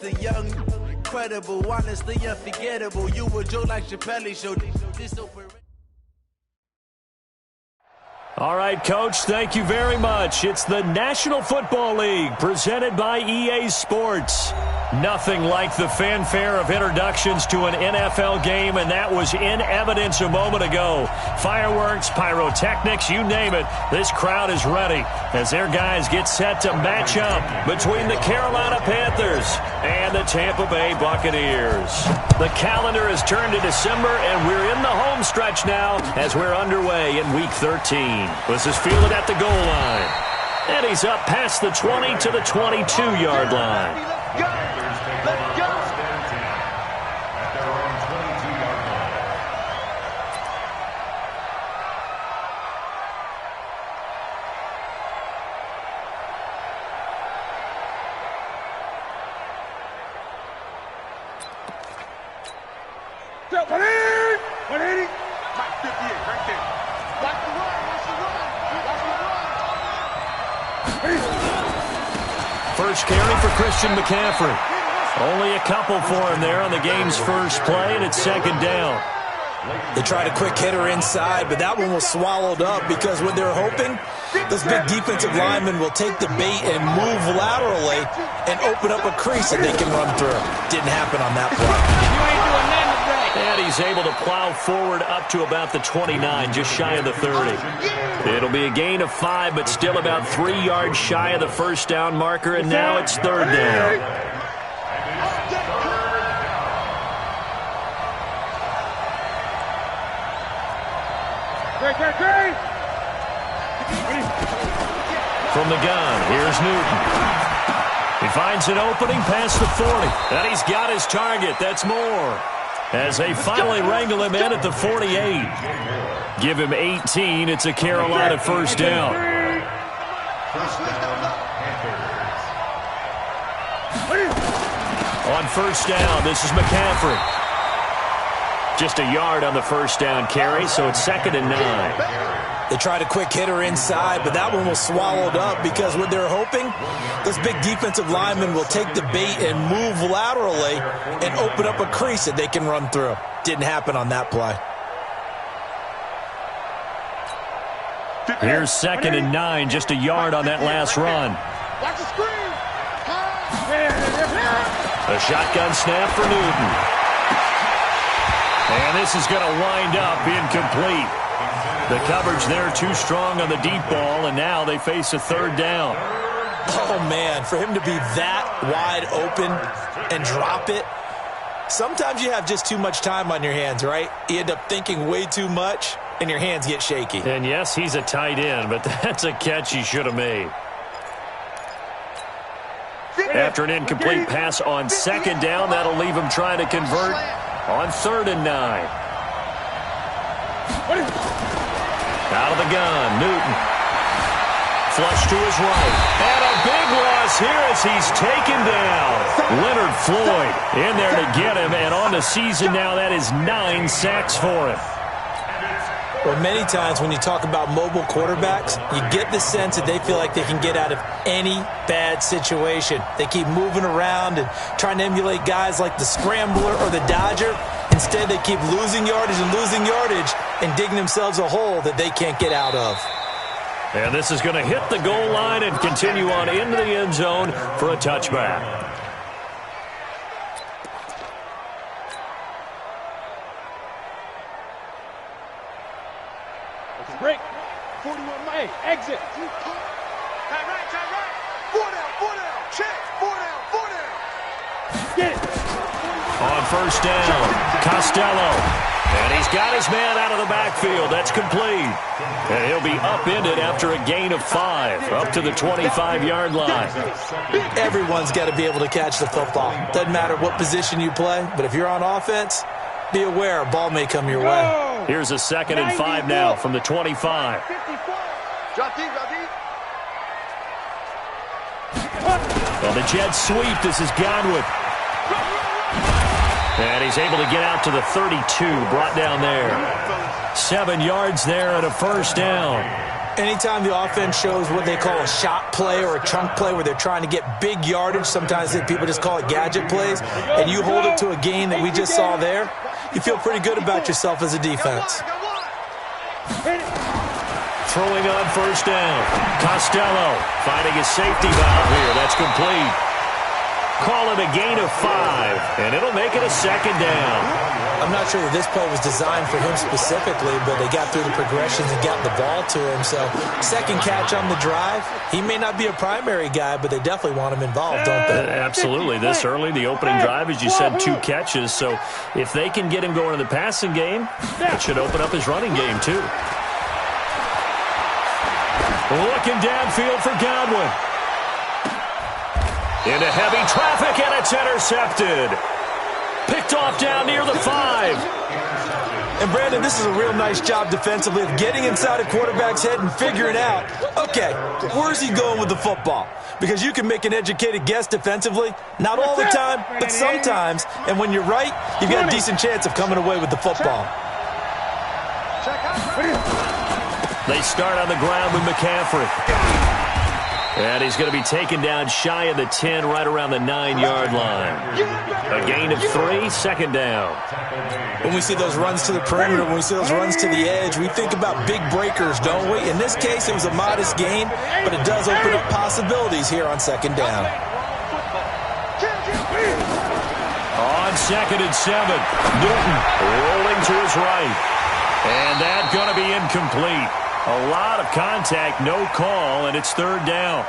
The young, incredible, honestly unforgettable. You were Joe like Chappelle show. This open. All right, Coach, thank you very much. It's the National Football League presented by EA Sports. Nothing like the fanfare of introductions to an NFL game, and that was in evidence a moment ago. Fireworks, pyrotechnics, you name it. This crowd is ready as their guys get set to match up between the Carolina Panthers and the Tampa Bay Buccaneers. The calendar has turned to December, and we're in the home stretch now as we're underway in Week 13. This is fielded at the goal line. And he's up past the 20 to the 22-yard line. First carry for Christian McCaffrey. Only a couple for him there on the game's first play, and it's second down. They tried a quick hitter inside, but that one was swallowed up because what they're hoping, those big defensive linemen will take the bait and move laterally and open up a crease that they can run through. Didn't happen on that play. You ain't doing nothing today. And he's able to plow forward up to about the 29, just shy of the 30. It'll be a gain of 5, but still about 3 yards shy of the first down marker, and now it's third down. From the gun, here's Newton. He finds an opening past the 40. And he's got his target. That's more. As they finally wrangle him in at the 48. Give him 18. It's a Carolina first down. On first down, this is McCaffrey. Just a yard on the first down carry, so it's 2nd and 9. They tried a quick hitter inside, but that one was swallowed up because what they're hoping, those big defensive linemen will take the bait and move laterally and open up a crease that they can run through. Didn't happen on that play. Here's 2nd and 9, just a yard on that last run. Watch the screen. A shotgun snap for Newton. And this is going to wind up incomplete. The coverage there too strong on the deep ball, and now they face a third down. Oh, man, for him to be that wide open and drop it, sometimes you have just too much time on your hands, right? You end up thinking way too much, and your hands get shaky. And, yes, he's a tight end, but that's a catch he should have made. After an incomplete pass on 2nd down, that'll leave him trying to convert on 3rd and 9. Out of the gun, Newton. Flush to his right. And a big loss here as he's taken down. Leonard Floyd in there to get him, and on the season now, that is 9 sacks for him. Well, many times when you talk about mobile quarterbacks, you get the sense that they feel like they can get out of any bad situation. They keep moving around and trying to emulate guys like the Scrambler or the Dodger. Instead, they keep losing yardage and digging themselves a hole that they can't get out of. And this is going to hit the goal line and continue on into the end zone for a touchback. Break. 41 May. Exit. Tight right. 4 down. Check. 4 down. Get it. On first down, Costello. And he's got his man out of the backfield. That's complete. And he'll be upended after a gain of 5, up to the 25-yard line. Everyone's got to be able to catch the football. Doesn't matter what position you play, but if you're on offense, be aware a ball may come your way. Here's a 2nd and 5 now from the 25. Well, the Jets sweep. This is Godwin. And he's able to get out to the 32, brought down there. 7 yards there and a first down. Anytime the offense shows what they call a shot play or a chunk play where they're trying to get big yardage, sometimes people just call it gadget plays, and you hold it to a gain that we just saw there, you feel pretty good about yourself as a defense. Throwing on first down. Costello finding a safety valve here. That's complete. Call it a gain of 5, and it'll make it a second down. I'm not sure that this play was designed for him specifically, but they got through the progressions and got the ball to him. So, second catch on the drive. He may not be a primary guy, but they definitely want him involved, don't they? Absolutely. This early, the opening drive, as you said, 2 catches. So, if they can get him going in the passing game, it should open up his running game, too. Looking downfield for Godwin. Into heavy traffic, and it's intercepted. Picked off down near the 5. And, Brandon, this is a real nice job defensively of getting inside a quarterback's head and figuring out, okay, where's he going with the football? Because you can make an educated guess defensively. Not all the time, but sometimes. And when you're right, you've got a decent chance of coming away with the football. They start on the ground with McCaffrey. And he's going to be taken down shy of the 10, right around the 9-yard line. A gain of 3, second down. When we see those runs to the perimeter, when we see those runs to the edge, we think about big breakers, don't we? In this case, it was a modest gain, but it does open up possibilities here on second down. On 2nd and 7, Newton rolling to his right. And that's going to be incomplete. A lot of contact, no call, and it's third down.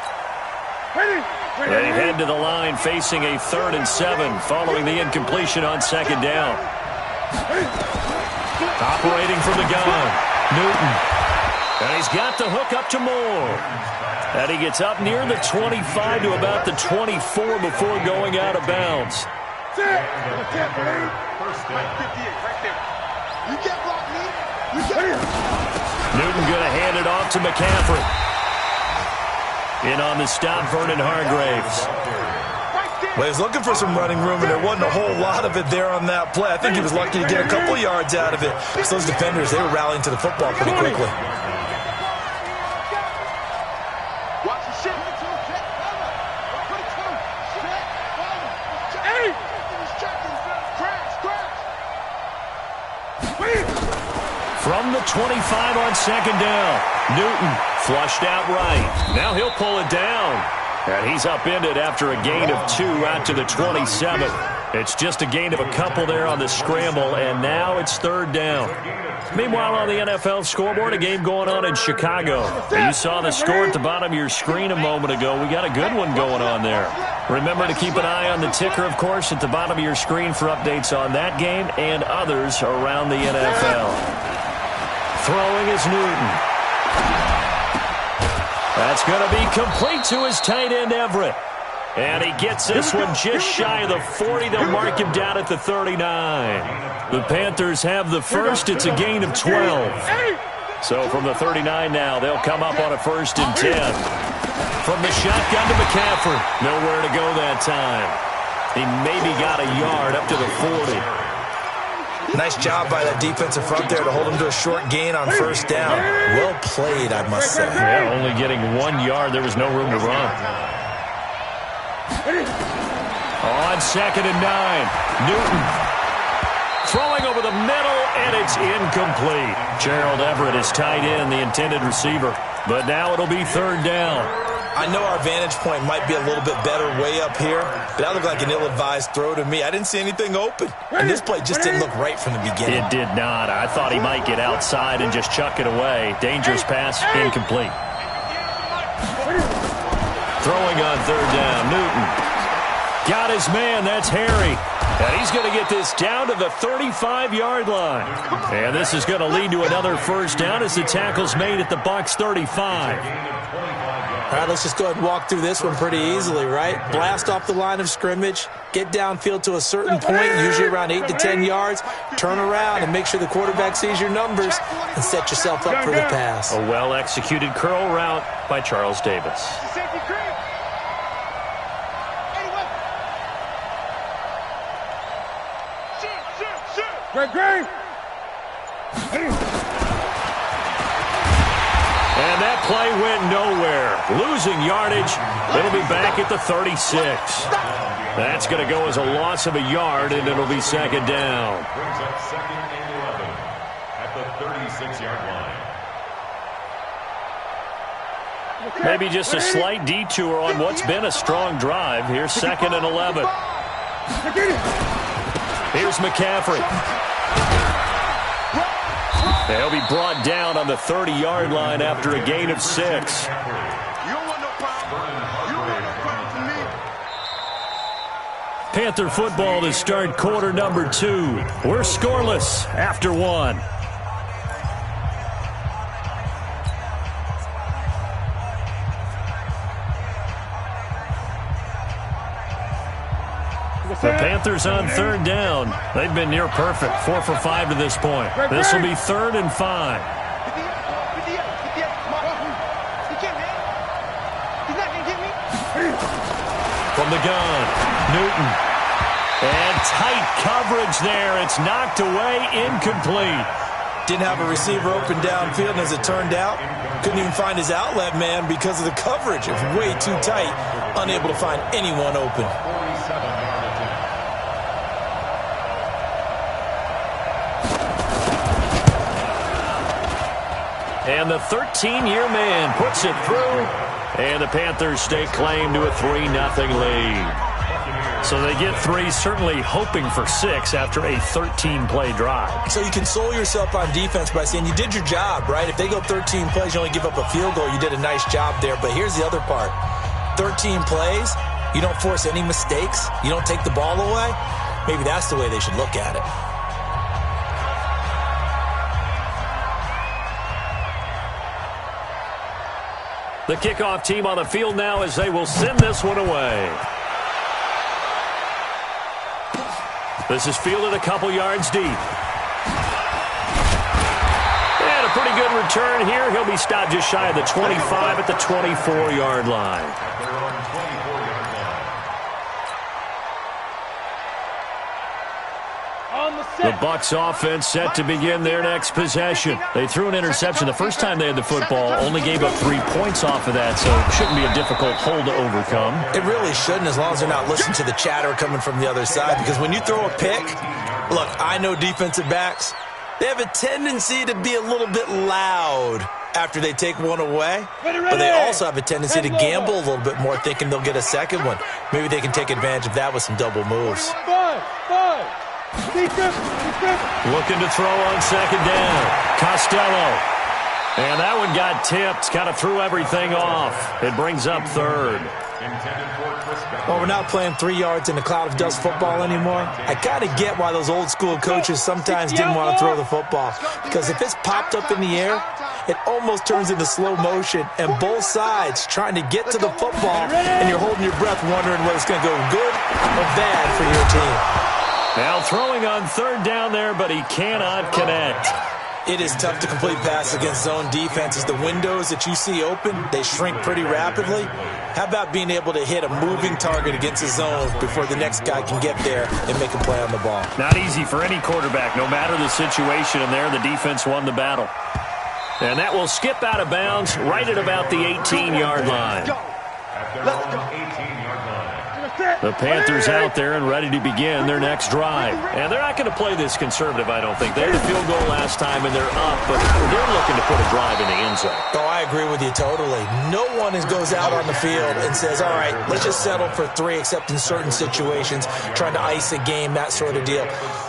They head to the line facing a 3rd and 7 following the incompletion on second down. Operating from the gun, Newton. And he's got the hook up to Moore. And he gets up near the 25 to about the 24 before going out of bounds. Newton going to hand it off to McCaffrey. In on the stop, Vernon Hargraves. Well, he was looking for some running room, and there wasn't a whole lot of it there on that play. I think he was lucky to get a couple yards out of it. Because those defenders, they were rallying to the football pretty quickly. From the 25 on second down, Newton flushed out right. Now he'll pull it down. And he's upended after a gain of 2 out to the 27. It's just a gain of a couple there on the scramble, and now it's third down. Meanwhile, on the NFL scoreboard, a game going on in Chicago. You saw the score at the bottom of your screen a moment ago. We got a good one going on there. Remember to keep an eye on the ticker, of course, at the bottom of your screen for updates on that game and others around the NFL. Throwing is Newton. That's going to be complete to his tight end, Everett. And he gets this one just shy of the 40. They'll mark him down at the 39. The Panthers have the first. It's a gain of 12. So from the 39 now, they'll come up on a 1st and 10. From the shotgun to McCaffrey. Nowhere to go that time. He maybe got a yard up to the 40. Nice job by that defensive front there to hold him to a short gain on first down. Well played, I must say. Yeah, only getting 1 yard. There was no room to run. On 2nd and 9, Newton throwing over the middle, and it's incomplete. Gerald Everett is tight end, the intended receiver. But now it'll be third down. I know our vantage point might be a little bit better way up here, but that looked like an ill-advised throw to me. I didn't see anything open, and this play just didn't look right from the beginning. It did not. I thought he might get outside and just chuck it away. Dangerous pass, incomplete. Throwing on third down, Newton. Got his man, that's Harry. And he's going to get this down to the 35-yard line. And this is going to lead to another first down as the tackle's made at the Bucs 35. All right, let's just go ahead and walk through this one pretty easily, right? Blast off the line of scrimmage, get downfield to a certain point, usually around 8 to 10 yards, turn around and make sure the quarterback sees your numbers and set yourself up for the pass. A well-executed curl route by Charles Davis. And that play went nowhere. Losing yardage. It'll be back at the 36. That's going to go as a loss of a yard, and it'll be second down. Brings up second and 11 at the 36-yard line. Maybe just a slight detour on what's been a strong drive. Here's second and 11. Here's McCaffrey. They'll be brought down on the 30-yard line after a gain of 6. You don't want no problem. You don't want no problem from me. Panther football to start quarter number 2. We're scoreless after 1. The Panthers on third down. They've been near perfect. 4 for 5 to this point. This will be 3rd and 5. From the gun, Newton. And tight coverage there. It's knocked away, incomplete. Didn't have a receiver open downfield, and as it turned out, couldn't even find his outlet man because of the coverage. It was way too tight, unable to find anyone open. And the 13-year man puts it through, and the Panthers stake claim to a 3-0 lead. So they get 3, certainly hoping for 6 after a 13-play drive. So you console yourself on defense by saying you did your job, right? If they go 13 plays, you only give up a field goal, you did a nice job there. But here's the other part. 13 plays, you don't force any mistakes, you don't take the ball away. Maybe that's the way they should look at it. The kickoff team on the field now as they will send this one away. This is fielded a couple yards deep. And a pretty good return here. He'll be stopped just shy of the 25 at the 24-yard line. The Bucs offense set to begin their next possession. They threw an interception the first time they had the football, only gave up 3 points off of that, so it shouldn't be a difficult hole to overcome. It really shouldn't, as long as they're not listening to the chatter coming from the other side, because when you throw a pick, look, I know defensive backs, they have a tendency to be a little bit loud after they take one away, but they also have a tendency to gamble a little bit more, thinking they'll get a second one. Maybe they can take advantage of that with some double moves. Looking to throw on second down. Costello. And that one got tipped. Kind of threw everything off. It brings up 3rd. Well, we're not playing 3 yards in a cloud of dust football anymore. I kind of get why those old school coaches sometimes didn't want to throw the football. Because if it's popped up in the air, it almost turns into slow motion. And both sides trying to get to the football, and you're holding your breath wondering whether it's going to go good or bad for your team. Now throwing on third down there, but he cannot connect. It is tough to complete passes against zone defenses. The windows that you see open, they shrink pretty rapidly. How about being able to hit a moving target against a zone before the next guy can get there and make a play on the ball? Not easy for any quarterback, no matter the situation, and there the defense won the battle. And that will skip out of bounds right at about the 18-yard line. Let's go. The Panthers out there and ready to begin their next drive. And they're not going to play this conservative, I don't think. They had a field goal last time, and they're up, but they're looking to put a drive in the end zone. Oh, I agree with you totally. No one goes out on the field and says, all right, let's just settle for 3, except in certain situations, trying to ice a game, that sort of deal.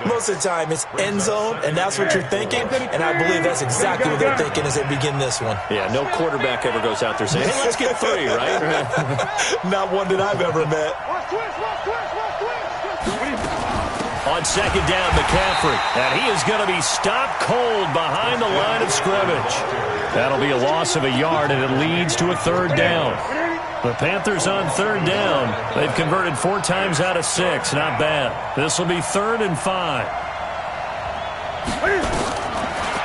Most of the time, it's end zone, and that's what you're thinking, and I believe that's exactly what they're thinking as they begin this one. Yeah, no quarterback ever goes out there saying, hey, let's get 3, right? Not one that I've ever met. On second down, McCaffrey. And he is going to be stopped cold behind the line of scrimmage. That'll be a loss of a yard, and it leads to a 3rd down. The Panthers on 3rd down. They've converted 4 times out of 6. Not bad. This will be 3rd and 5.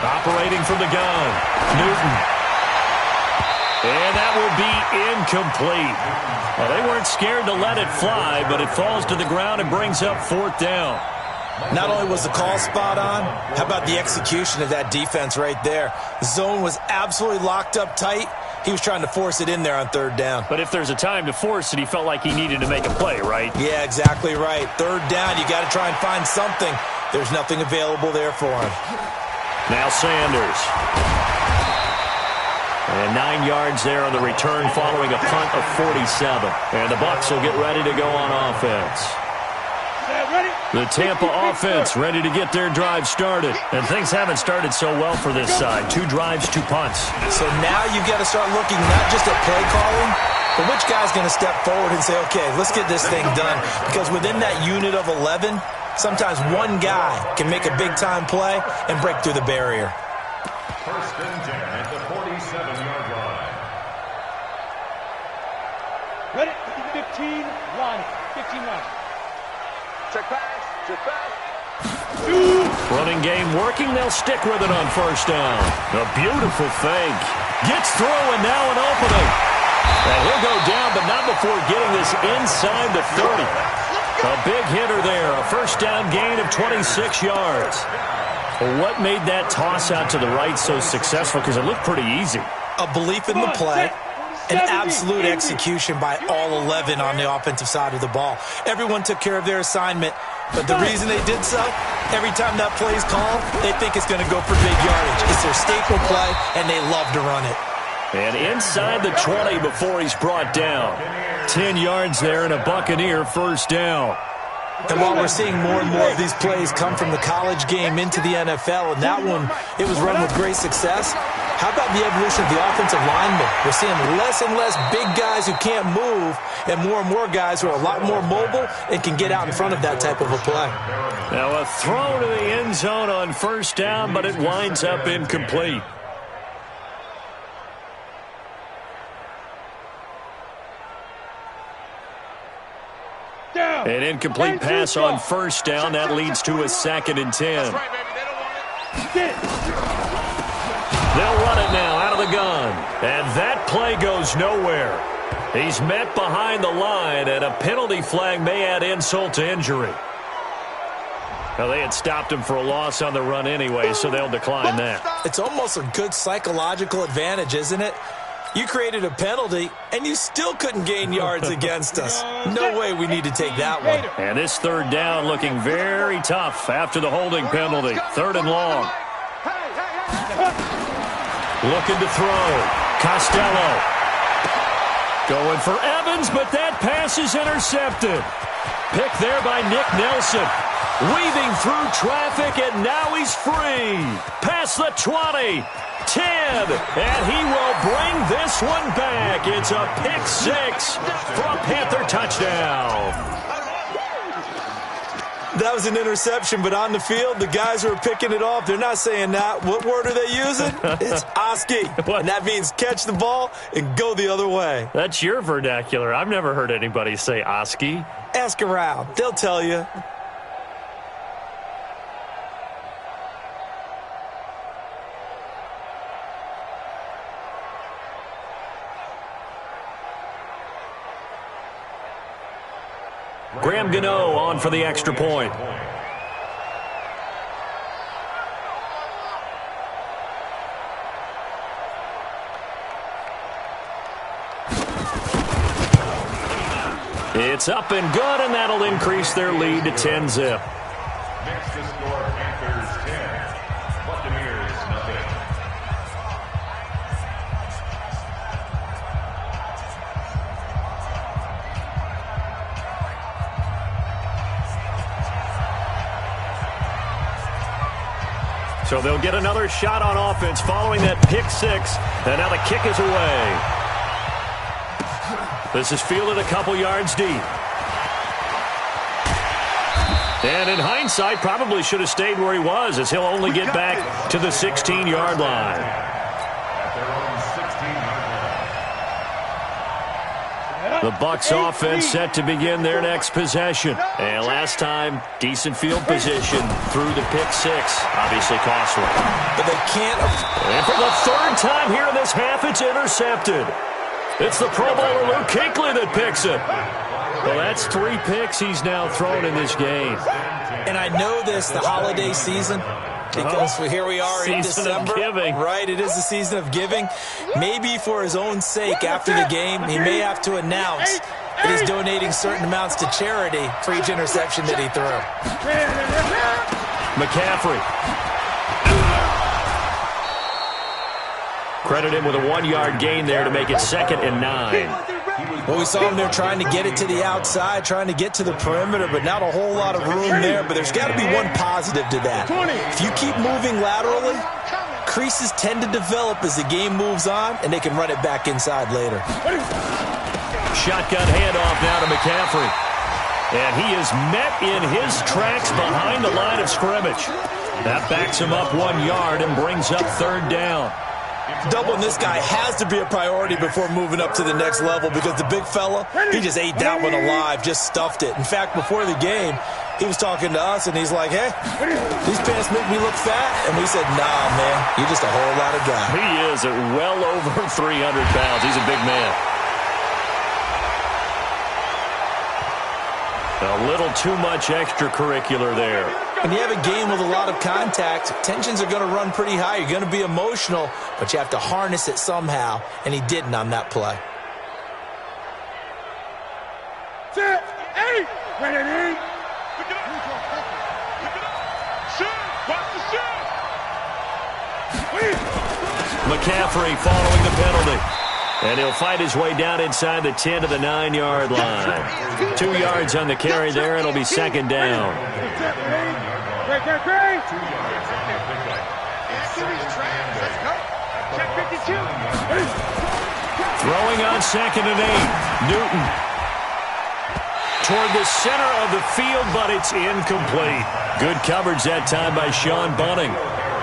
Operating from the gun, Newton. And that will be incomplete. Well, they weren't scared to let it fly, but it falls to the ground and brings up 4th down. Not only was the call spot on, how about the execution of that defense right there? The zone was absolutely locked up tight. He was trying to force it in there on third down. But if there's a time to force it, he felt like he needed to make a play, right? Yeah, exactly right. Third down, you got to try and find something. There's nothing available there for him. Now Sanders. And 9 yards there on the return following a punt of 47. And the Bucs will get ready to go on offense. The Tampa offense ready to get their drive started. And things haven't started so well for this side. 2 drives, 2 punts. So now you've got to start looking not just at play calling, but which guy's going to step forward and say, okay, let's get this thing done. Because within that unit of 11, sometimes one guy can make a big-time play and break through the barrier. First and 10 at the 47-yard line. Ready? 15, line. 15 line. Check pass. Running game working. They'll stick with it on first down. A beautiful fake. Gets through and now an opening. And he'll go down, but not before getting this inside the 30. A big hitter there. A first down gain of 26 yards. Well, what made that toss out to the right so successful? Because it looked pretty easy. A belief in the play. An absolute execution by all 11 on the offensive side of the ball. Everyone took care of their assignment, but the reason they did so, every time that play is called, they think it's going to go for big yardage. It's their staple play, and they love to run it. And inside the 20 before he's brought down. 10 yards there and a Buccaneer first down. And while we're seeing more and more of these plays come from the college game into the NFL, and that one, it was run with great success, how about the evolution of the offensive linemen? We're seeing less and less big guys who can't move and more guys who are a lot more mobile and can get out in front of that type of a play. Now a throw to the end zone on first down, but it winds up incomplete. An incomplete pass on first down. That leads to a 2nd and 10. They'll run it now out of the gun. And that play goes nowhere. He's met behind the line, and a penalty flag may add insult to injury. Well, they had stopped him for a loss on the run anyway, so they'll decline that. It's almost a good psychological advantage, isn't it? You created a penalty, and you still couldn't gain yards against us. No way we need to take that one. And this third down looking very tough after the holding penalty. 3rd and long. Looking to throw. Costello. Going for Evans, but that pass is intercepted. Picked there by Nick Nelson. Weaving through traffic, and now he's free. Past the 20. 10, and he will bring this one back. It's a pick 6 for a Panther touchdown. That was an interception, but on the field, the guys who are picking it off, they're not saying that. What word are they using? It's Oski, and that means catch the ball and go the other way. That's your vernacular. I've never heard anybody say Oski. Ask around. They'll tell you. Graham Gano on for the extra point. It's up and good, and that'll increase their lead to 10-zip. Next to score, Panthers 10, Buccaneers nothing. So they'll get another shot on offense following that pick 6, and now the kick is away. This is fielded a couple yards deep. And in hindsight, probably should have stayed where he was, as he'll only get back to the 16-yard line. At their own 16-yard line. The Bucs offense set to begin their next possession. And last time, decent field position through the pick 6. Obviously costly. But they can't. And for the 3rd time here in this half, it's intercepted. It's the Pro Bowler Luke Kuechly that picks it. Well, that's 3 picks he's now thrown in this game. And I know this, the holiday season, because here we are in December. Right, it is the season of giving. Maybe for his own sake, after the game, he may have to announce that he's donating certain amounts to charity for each interception that he threw. McCaffrey. Credit him with a 1-yard gain there to make it 2nd and 9. Well, we saw him there trying to get it to the outside, trying to get to the perimeter, but not a whole lot of room there. But there's got to be one positive to that. If you keep moving laterally, creases tend to develop as the game moves on, and they can run it back inside later. Shotgun handoff now to McCaffrey. And he is met in his tracks behind the line of scrimmage. That backs him up 1 yard and brings up 3rd down. Doubling this guy has to be a priority before moving up to the next level, because the big fella, he just ate that one alive, just stuffed it. In fact, before the game, he was talking to us, and he's like, hey, these pants make me look fat. And we said, nah, man, you're just a whole lot of guy. He is at well over 300 pounds. He's a big man. A little too much extracurricular there. When you have a game with a lot of contact, tensions are going to run pretty high. You're going to be emotional, but you have to harness it somehow, and he didn't on that play. Set, 8, ready, McCaffrey following the penalty. And he'll fight his way down inside the 10 to the 9-yard line. 2 yards on the carry there. It'll be 2nd down. Great. Check 52. Throwing on 2nd and 8. Newton. Toward the center of the field, but it's incomplete. Good coverage that time by Sean Bunting.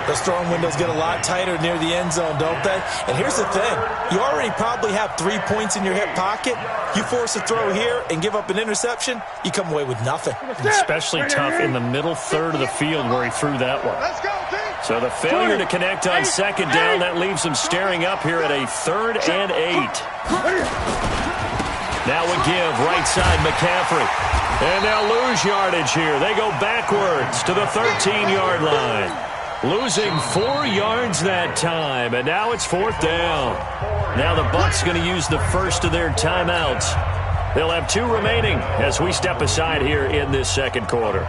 Those throwing windows get a lot tighter near the end zone, don't they? And here's the thing. You already probably have 3 points in your hip pocket. You force a throw here and give up an interception, you come away with nothing. Especially tough in the middle third of the field where he threw that one. So the failure to connect on 2nd down, that leaves him staring up here at a 3rd and 8. Now we give right side McCaffrey. And they'll lose yardage here. They go backwards to the 13-yard line. Losing 4 yards that time, and now it's 4th down. Now the Bucs going to use the first of their timeouts. They'll have 2 remaining as we step aside here in this 2nd quarter.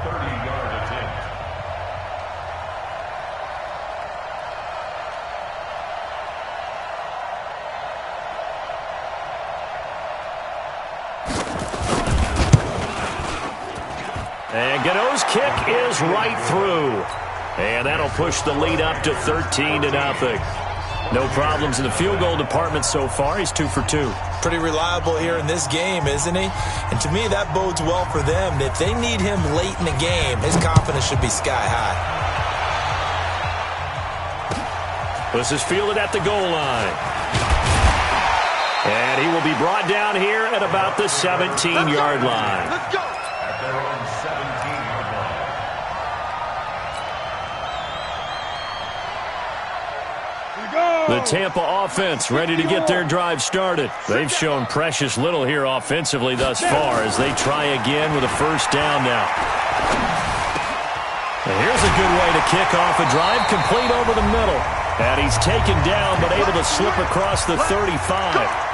And Gano's kick is right through. And that'll push the lead up to 13-0. No problems in the field goal department so far. He's 2 for 2. Pretty reliable here in this game, isn't he? And to me, that bodes well for them. If they need him late in the game, his confidence should be sky high. This is fielded at the goal line. And he will be brought down here at about the 17-yard line. Let's go. At their own 17-yard line. The Tampa offense ready to get their drive started. They've shown precious little here offensively thus far as they try again with a 1st down now. And here's a good way to kick off a drive, complete over the middle. And he's taken down but able to slip across the 35.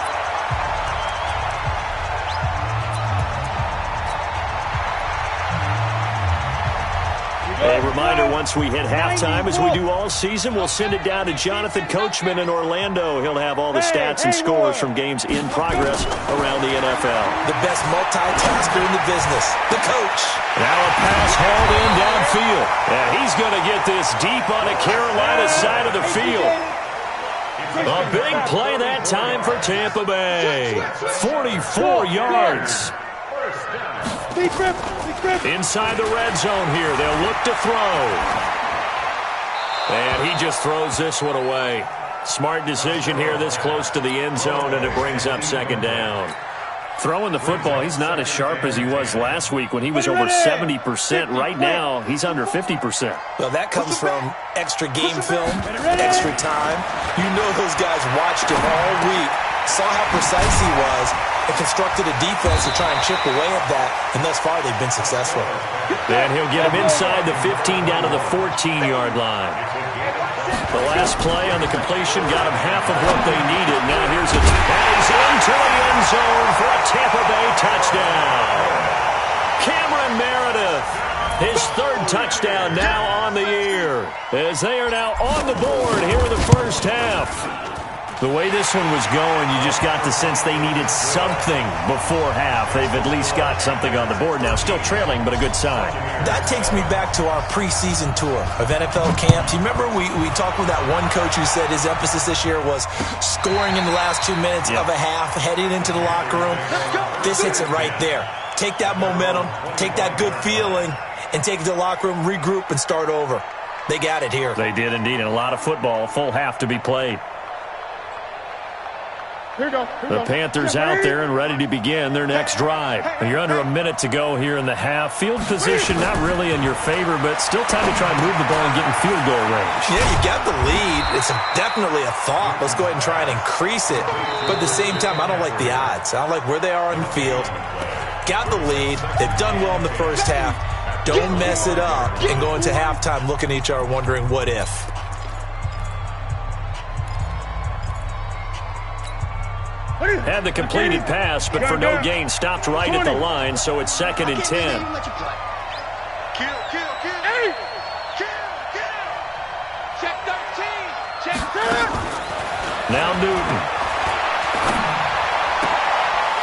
A reminder, once we hit halftime, as we do all season, we'll send it down to Jonathan Coachman in Orlando. He'll have all the stats and scores from games in progress around the NFL. The best multitasker in the business, the coach. Now a pass hauled in downfield. And he's going to get this deep on the Carolina side of the field. A big play that time for Tampa Bay. 44 yards. Inside the red zone here. They'll look to throw. And he just throws this one away. Smart decision here this close to the end zone, and it brings up 2nd down. Throwing the football, he's not as sharp as he was last week when he was over 70%. Right now, he's under 50%. Well, that comes from extra game film, extra time. You know those guys watched him all week, saw how precise he was, and constructed a defense to try and chip away at that, and thus far they've been successful. And he'll get him inside the 15 down to the 14-yard line. The last play on the completion got him half of what they needed. Now here's and he's into the end zone for a Tampa Bay touchdown. Cameron Meredith, his third touchdown now on the year, as they are now on the board here in the first half. The way this one was going, you just got the sense they needed something before half. They've at least got something on the board now. Still trailing, but a good sign. That takes me back to our preseason tour of NFL camps. You remember we talked with that one coach who said his emphasis this year was scoring in the last 2 minutes of a half, heading into the locker room. This hits it right there. Take that momentum, take that good feeling, and take it to the locker room, regroup, and start over. They got it here. They did indeed, and a lot of football, full half to be played. The Panthers out there and ready to begin their next drive. And you're under a minute to go here in the half. Field position not really in your favor, but still time to try and move the ball and get in field goal range. Yeah, you got the lead. It's definitely a thought. Let's go ahead and try and increase it. But at the same time, I don't like the odds. I don't like where they are on the field. Got the lead. They've done well in the first half. Don't mess it up and go into halftime looking at each other wondering what if. Had the completed pass, but for no gain, stopped right at the line, so it's 2nd and 10. Kill. Check 13. Check 13. Now Newton.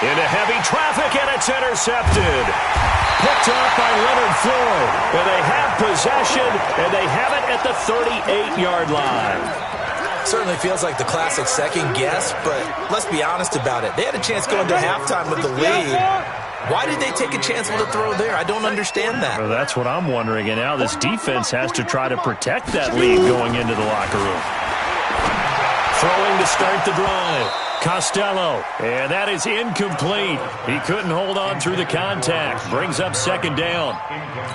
Into heavy traffic, and it's intercepted. Picked off by Leonard Floyd. And they have possession, and they have it at the 38-yard line. Certainly feels like the classic second guess, but let's be honest about it. They had a chance going to halftime with the lead. Why did they take a chance with a throw there? I don't understand that. Well, that's what I'm wondering, and now this defense has to try to protect that lead going into the locker room. Throwing to start the drive. Costello, and that is incomplete. He couldn't hold on through the contact. Brings up 2nd down.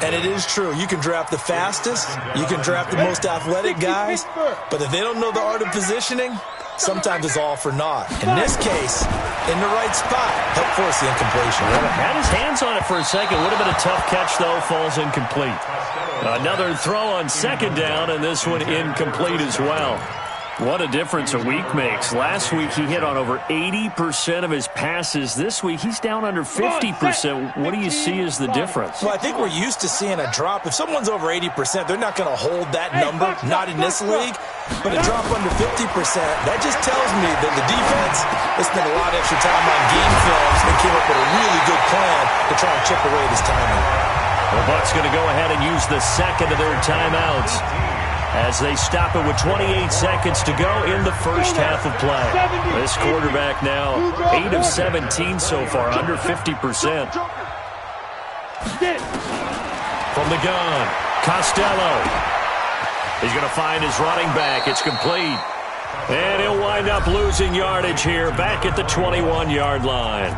And it is true. You can draft the fastest. You can draft the most athletic guys. But if they don't know the art of positioning, sometimes it's all for naught. In this case, in the right spot, helped force the incompletion. Well, had his hands on it for a second. Would have been a tough catch, though. Falls incomplete. Another throw on 2nd down, and this one incomplete as well. What a difference a week makes. Last week, he hit on over 80% of his passes. This week, he's down under 50%. What do you see as the difference? Well, I think we're used to seeing a drop. If someone's over 80%, they're not going to hold that number, not in this league. But a drop under 50%, that just tells me that the defense has spent a lot of extra time on game films and came up with a really good plan to try and chip away at his timing. The Bucs going to go ahead and use the second of their timeouts as they stop it with 28 seconds to go in the first half of play. This quarterback now 8 of 17 so far, under 50%. From the gun, Costello. He's going to find his running back. It's complete. And he'll wind up losing yardage here back at the 21-yard line.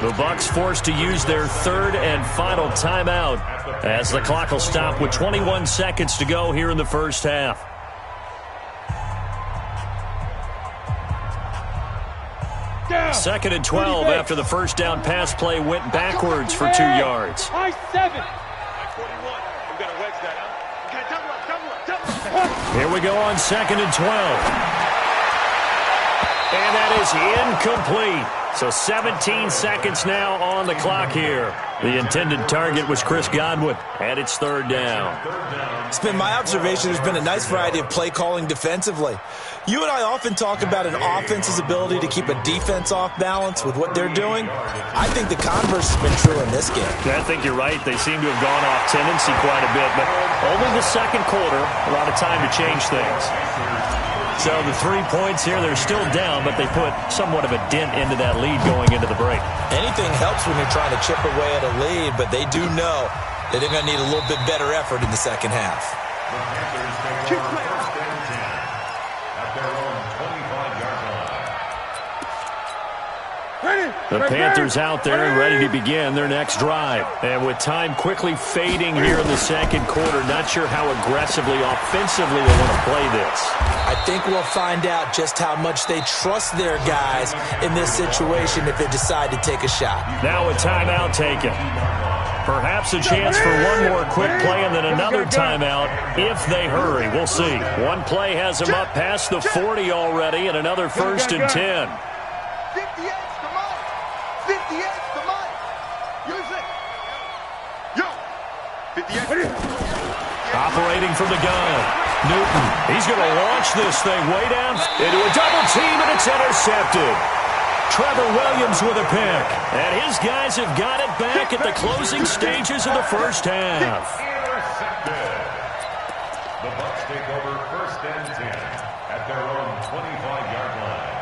The Bucs forced to use their third and final timeout as the clock will stop with 21 seconds to go here in the first half. Second and 12 after the first down pass play went backwards for 2 yards. I 7. Here we go on second and 12. And that is incomplete. So 17 seconds now on the clock here. The intended target was Chris Godwin, and it's third down. It's been my observation there's been a nice variety of play calling defensively. You and I often talk about an offense's ability to keep a defense off balance with what they're doing. I think the converse has been true in this game. I think you're right. They seem to have gone off tendency quite a bit, but only the second quarter, a lot of time to change things. So the 3 points here, they're still down, but they put somewhat of a dent into that lead going into the break. Anything helps when you're trying to chip away at a lead, but they do know that they're going to need a little bit better effort in the second half. The Panthers out there and ready to begin their next drive. And with time quickly fading here in the second quarter, not sure how aggressively, offensively they want to play this. I think we'll find out just how much they trust their guys in this situation if they decide to take a shot. Now a timeout taken. Perhaps a chance for one more quick play and then another timeout if they hurry. We'll see. One play has them up past the 40 already and another 1st and 10. 58. Operating from the gun. Newton, he's going to launch this thing way down into a double team, and it's intercepted. Trevor Williams with a pick. And his guys have got it back at the closing stages of the first half. Intercepted. The Bucs take over 1st and 10 at their own 25-yard line.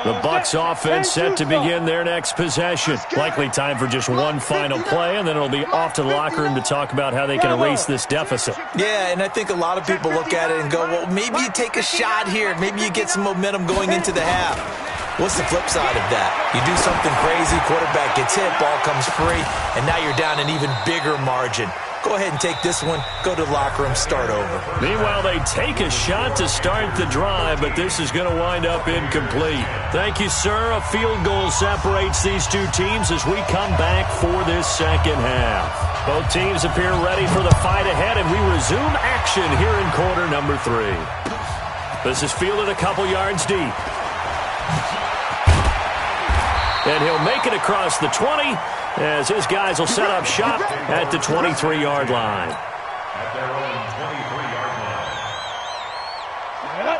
The Bucs offense set to begin their next possession. Likely time for just one final play, and then it'll be off to the locker room to talk about how they can erase this deficit. Yeah, and I think a lot of people look at it and go, well, maybe you take a shot here. Maybe you get some momentum going into the half. What's the flip side of that? You do something crazy, quarterback gets hit, ball comes free, and now you're down an even bigger margin. Go ahead and take this one, go to the locker room, start over. Meanwhile, they take a shot to start the drive, but this is going to wind up incomplete. Thank you, sir. A field goal separates these two teams as we come back for this second half. Both teams appear ready for the fight ahead, and we resume action here in quarter number 3. This is fielded a couple yards deep. And he'll make it across the 20 as his guys will set up shop at the 23-yard line. At their own 23-yard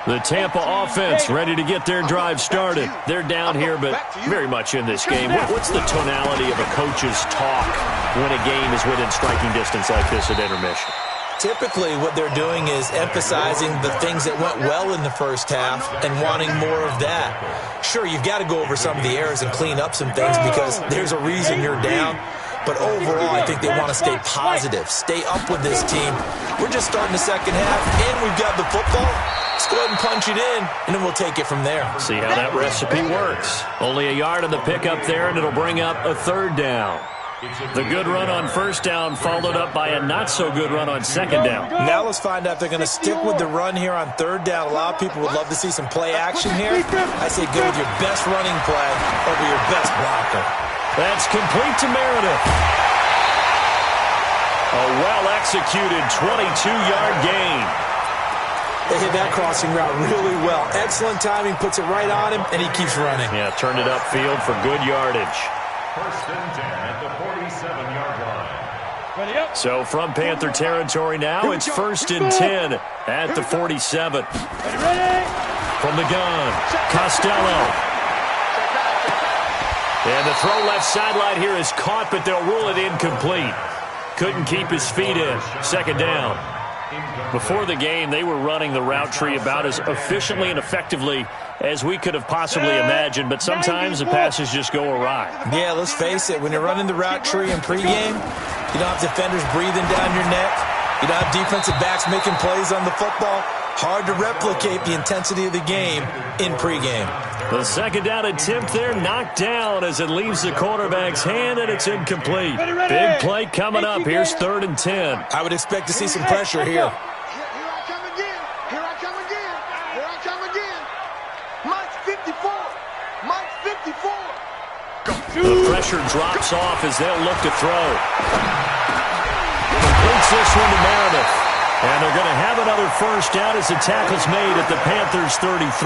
line. The Tampa offense ready to get their drive started. They're down here, but very much in this game. What's the tonality of a coach's talk when a game is within striking distance like this at intermission? Typically, what they're doing is emphasizing the things that went well in the first half and wanting more of that. Sure, you've got to go over some of the errors and clean up some things because there's a reason you're down. But overall, I think they want to stay positive, stay up with this team. We're just starting the second half, and we've got the football. Let's go ahead and punch it in, and then we'll take it from there. See how that recipe works. Only a yard on the pickup there, and it'll bring up a 3rd down. The good run on 1st down followed up by a not-so-good run on 2nd down. Now let's find out if they're going to stick with the run here on 3rd down. A lot of people would love to see some play action here. I say go with your best running play over your best blocker. That's complete to Meredith. A well-executed 22-yard gain. They hit that crossing route really well. Excellent timing, puts it right on him, and he keeps running. Yeah, turned it upfield for good yardage. 1st and 10 at the 47-yard line. So from Panther territory now, it's 1st and 10 at the 47. From the gun, Costello. And the throw left sideline here is caught, but they'll rule it incomplete. Couldn't keep his feet in. 2nd down. Before the game, they were running the route tree about as efficiently and effectively as we could have possibly imagined, but sometimes the passes just go awry. Yeah, let's face it. When you're running the route tree in pregame, you don't have defenders breathing down your neck. You don't have defensive backs making plays on the football. Hard to replicate the intensity of the game in pregame. The 2nd down attempt there knocked down as it leaves the quarterback's hand, and it's incomplete. Big play coming up. Here's 3rd and 10. I would expect to see some pressure here. Here I come again. Here I come again. Here I come again. Mike's 54. Mike's 54. The pressure drops off as they'll look to throw. Completes this one to Meredith. And they're going to have another 1st down as the tackle's made at the Panthers' 33.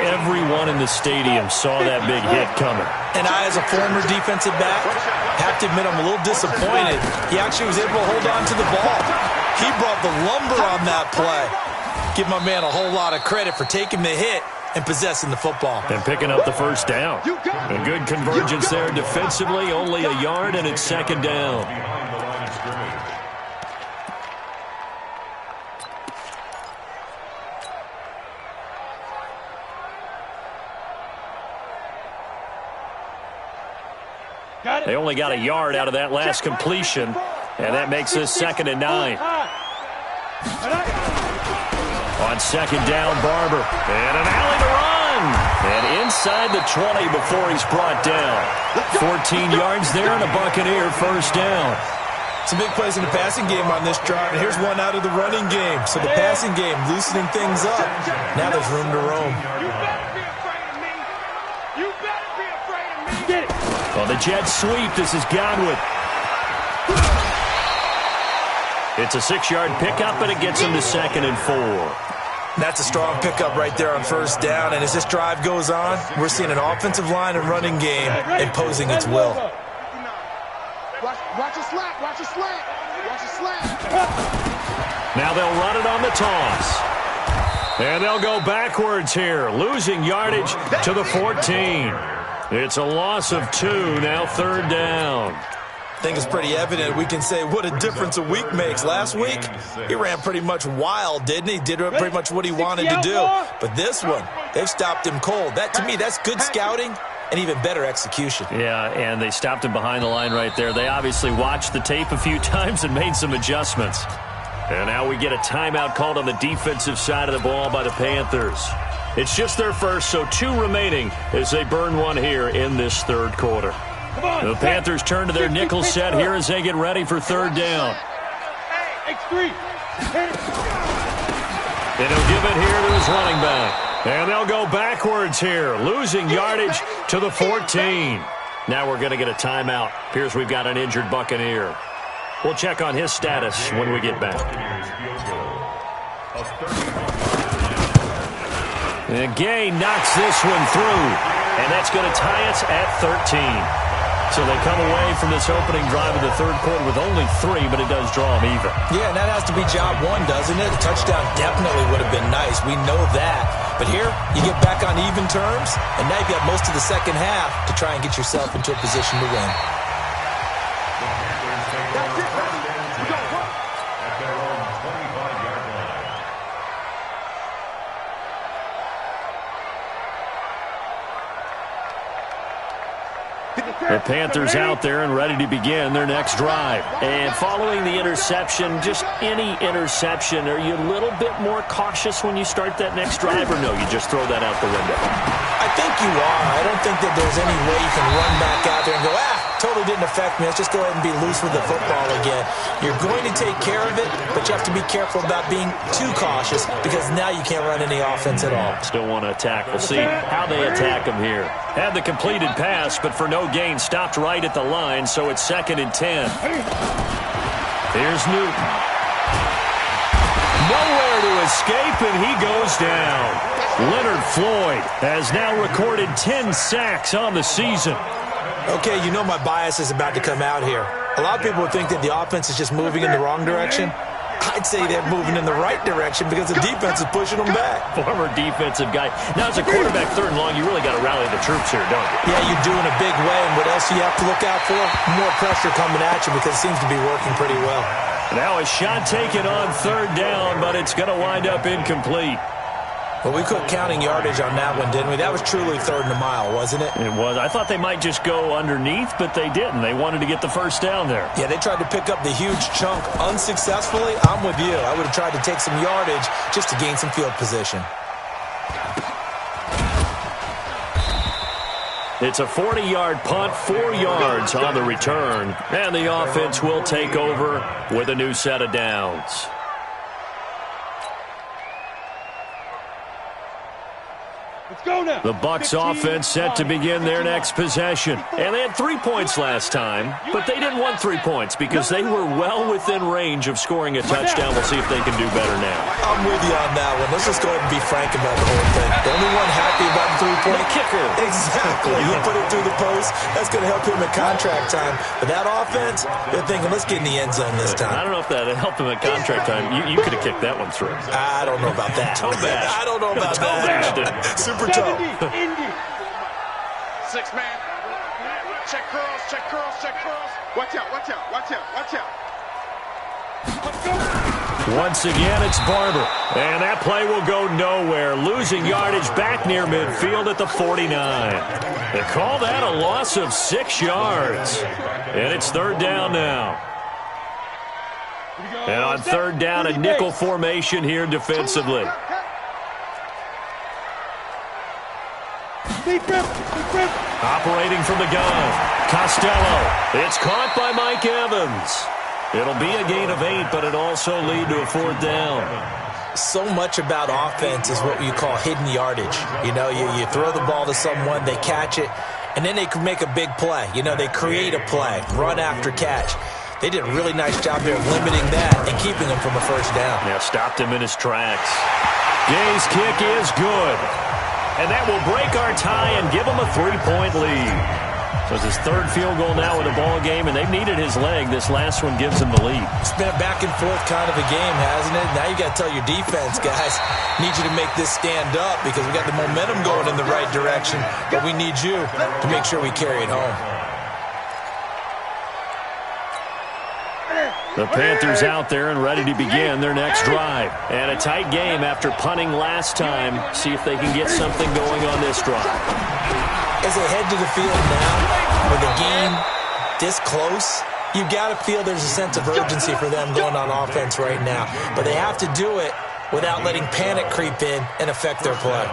Everyone in the stadium saw that big hit coming. And I, as a former defensive back, have to admit I'm a little disappointed. He actually was able to hold on to the ball. He brought the lumber on that play. Give my man a whole lot of credit for taking the hit and possessing the football. And picking up the 1st down. A good convergence there defensively, only a yard, and it's 2nd down. Behind the line of scrimmage. They only got a yard out of that last completion, and that makes this 2nd and 9. On second down, Barber. And an alley to run. And inside the 20 before he's brought down. 14 yards there and a Buccaneer first down. Some big plays in the passing game on this drive, and here's one out of the running game. So the passing game loosening things up. Now there's room to roam. You better be afraid of me. You better be afraid of me. Get it. On the jet sweep, this is Godwin. It's a 6-yard pickup, and it gets him to 2nd and 4. That's a strong pickup right there on first down. And as this drive goes on, we're seeing an offensive line and running game imposing its will. Watch your slack. Watch your slack. Watch your slack. Now they'll run it on the toss. And they'll go backwards here, losing yardage to the 14. It's a loss of 2, now 3rd down. I think it's pretty evident. We can say what a difference a week makes. Last week, he ran pretty much wild, didn't he? Did pretty much what he wanted to do. But this one, they've stopped him cold. That, to me, that's good scouting and even better execution. Yeah, and they stopped him behind the line right there. They obviously watched the tape a few times and made some adjustments. And now we get a timeout called on the defensive side of the ball by the Panthers. It's just their first, so 2 remaining as they burn one here in this 3rd quarter. The Panthers turn to their nickel set here as they get ready for 3rd down. X3. And he'll give it here to his running back. And they'll go backwards here, losing yardage to the 14. Now we're going to get a timeout. Appears we've got an injured Buccaneer. We'll check on his status when we get back. And Gay knocks this one through, and that's going to tie us at 13. So they come away from this opening drive of the 3rd quarter with only 3, but it does draw them even. Yeah, and that has to be job 1, doesn't it? A touchdown definitely would have been nice. We know that. But here, you get back on even terms, and now you've got most of the second half to try and get yourself into a position to win. The Panthers out there and ready to begin their next drive. And following the interception, just any interception, are you a little bit more cautious when you start that next drive, or no, you just throw that out the window? I think you are. I don't think that there's any way you can run back out there and go, totally didn't affect me. Let's just go ahead and be loose with the football again. You're going to take care of it, but you have to be careful about being too cautious because now you can't run any offense at all. Still want to attack. We'll see how they attack him here. Had the completed pass, but for no gain, stopped right at the line, so it's 2nd and 10. Here's Newton. Nowhere to escape, and he goes down. Leonard Floyd has now recorded 10 sacks on the season. Okay, you know my bias is about to come out here. A lot of people would think that the offense is just moving in the wrong direction. I'd say they're moving in the right direction because the defense is pushing them back. Former defensive guy. Now, as a quarterback 3rd and long, you really got to rally the troops here, don't you? Yeah, you do in a big way. And what else do you have to look out for? More pressure coming at you because it seems to be working pretty well. Now a shot taken on 3rd down, but it's going to wind up incomplete. Well, we quit counting yardage on that one, didn't we? That was truly 3rd and a mile, wasn't it? It was. I thought they might just go underneath, but they didn't. They wanted to get the first down there. Yeah, they tried to pick up the huge chunk unsuccessfully. I'm with you. I would have tried to take some yardage just to gain some field position. It's a 40-yard punt, 4 yards on the return, and the offense will take over with a new set of downs. The Bucs offense set to begin their next possession. And they had 3 points last time, but they didn't want 3 points because they were well within range of scoring a touchdown. We'll see if they can do better now. I'm with you on that one. Let's just go ahead and be frank about the whole thing. The only one happy about the 3-point kicker. Exactly. He put it through the post. That's going to help him at contract time. But that offense, they're thinking, let's get in the end zone this time. I don't know if that helped him at contract time. You could have kicked that one through. I don't know about that. Toe bash. I don't know about that. Super toe. 70, 6 man. Check curls, check curls, check curls. Watch out, watch out, watch out, watch out. Once again, it's Barber. And that play will go nowhere. Losing yardage back near midfield at the 49. They call that a loss of 6 yards. And it's 3rd down now. And on 3rd down, a nickel formation here defensively. Operating from the gun, Costello. It's caught by Mike Evans. It'll be a gain of 8, but it also lead to a 4th down. So much about offense is what you call hidden yardage. You know, you throw the ball to someone, they catch it, and then they can make a big play. You know, they create a play, run after catch. They did a really nice job there of limiting that and keeping him from a 1st down. Yeah, stopped him in his tracks. Gay's kick is good. And that will break our tie and give him a 3-point lead. So it's his 3rd field goal now in the ball game, and they've needed his leg. This last one gives him the lead. It's been a back-and-forth kind of a game, hasn't it? Now you got to tell your defense, guys, need you to make this stand up because we got the momentum going in the right direction, but we need you to make sure we carry it home. The Panthers out there and ready to begin their next drive. And a tight game after punting last time. See if they can get something going on this drive. As they head to the field now, with the game this close, you've got to feel there's a sense of urgency for them going on offense right now. But they have to do it without letting panic creep in and affect their play.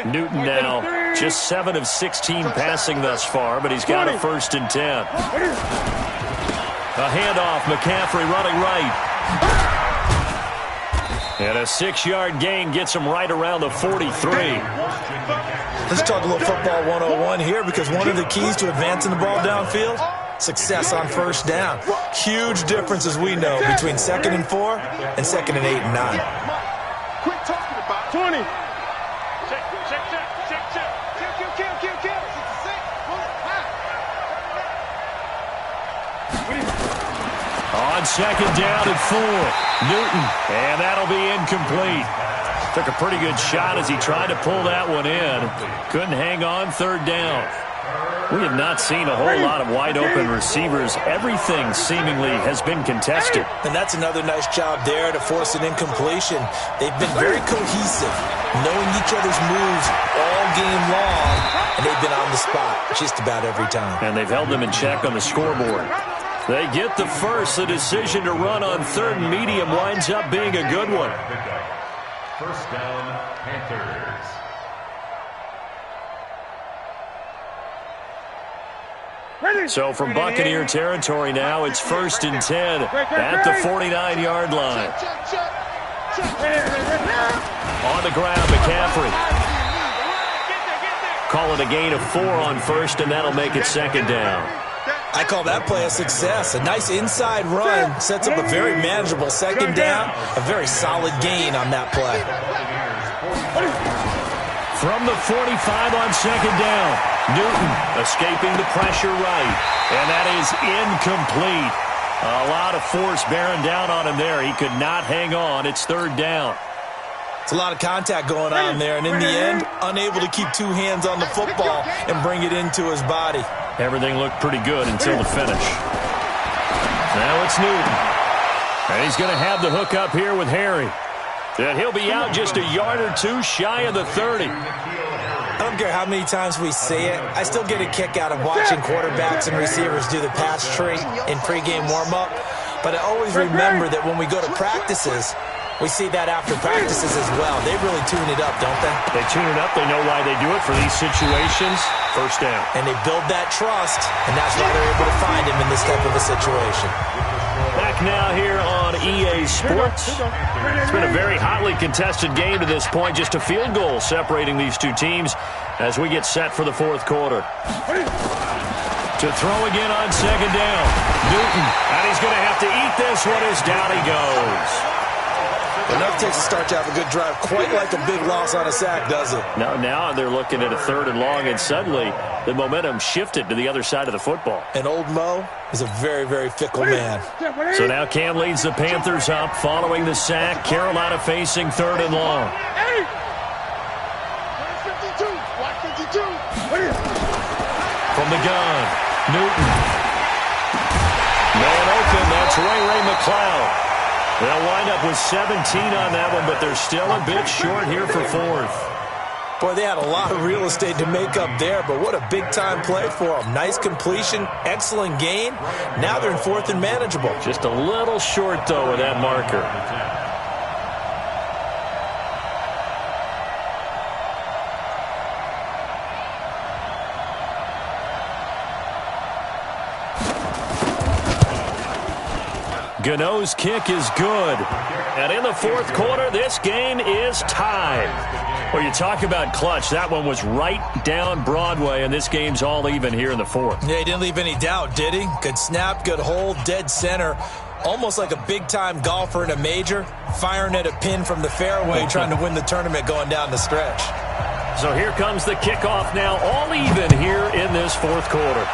Newton now just 7 of 16 passing thus far, but he's got a 1st and 10. A handoff, McCaffrey running right. And a 6-yard gain gets him right around the 43. Let's talk a little football 101 here because one of the keys to advancing the ball downfield, success on 1st down. Huge difference, as we know, between 2nd and 4 and 2nd and 8 and 9. Quit talking about 20. On 2nd down and 4, Newton, and that'll be incomplete. Took a pretty good shot as he tried to pull that one in. Couldn't hang on 3rd down. We have not seen a whole lot of wide-open receivers. Everything seemingly has been contested. And that's another nice job there to force an incompletion. They've been very cohesive, knowing each other's moves all game long, and they've been on the spot just about every time. And they've held them in check on the scoreboard. They get the first. The decision to run on 3rd and medium winds up being a good one. 1st down, Panthers. So from Buccaneer territory now, it's 1st and 10 at the 49-yard line. On the ground, McCaffrey. Call it a gain of 4 on 1st, and that'll make it 2nd down. I call that play a success. A nice inside run sets up a very manageable 2nd down. A very solid gain on that play. From the 45 on 2nd down, Newton escaping the pressure right. And that is incomplete. A lot of force bearing down on him there. He could not hang on. It's 3rd down. It's a lot of contact going on there. And in the end, unable to keep 2 hands on the football and bring it into his body. Everything looked pretty good until the finish. Now it's Newton. And he's going to have the hook up here with Harry. And he'll be out just a yard or 2 shy of the 30. I don't care how many times we say it, I still get a kick out of watching quarterbacks and receivers do the pass tree in pregame warm-up. But I always remember that when we go to practices, we see that after practices as well. They really tune it up, don't they? They tune it up. They know why they do it for these situations. 1st down. And they build that trust, and that's why they're able to find him in this type of a situation. Back now here on EA Sports. It's been a very hotly contested game to this point. Just a field goal separating these two teams as we get set for the 4th quarter. To throw again on 2nd down. Newton, and he's going to have to eat this one as down he goes. Enough takes to start to have a good drive. Quite like a big loss on a sack, does it? Now they're looking at a 3rd and long, and suddenly the momentum shifted to the other side of the football. And old Mo is a very, very fickle man. So now Cam leads the Panthers up following the sack. Carolina facing 3rd and long. 52. From the gun, Newton. Man open, that's Ray McLeod. They'll wind up with 17 on that one, but they're still a bit short here for 4th. Boy, they had a lot of real estate to make up there, but what a big-time play for them. Nice completion, excellent gain. Now they're in 4th and manageable. Just a little short, though, with that marker. Gano's kick is good. And in the fourth quarter, this game is tied. Well, you talk about clutch. That one was right down Broadway, and this game's all even here in the fourth. Yeah, he didn't leave any doubt, did he? Good snap, good hold, dead center. Almost like a big-time golfer in a major, firing at a pin from the fairway, trying to win the tournament going down the stretch. So here comes the kickoff now, all even here in this fourth quarter.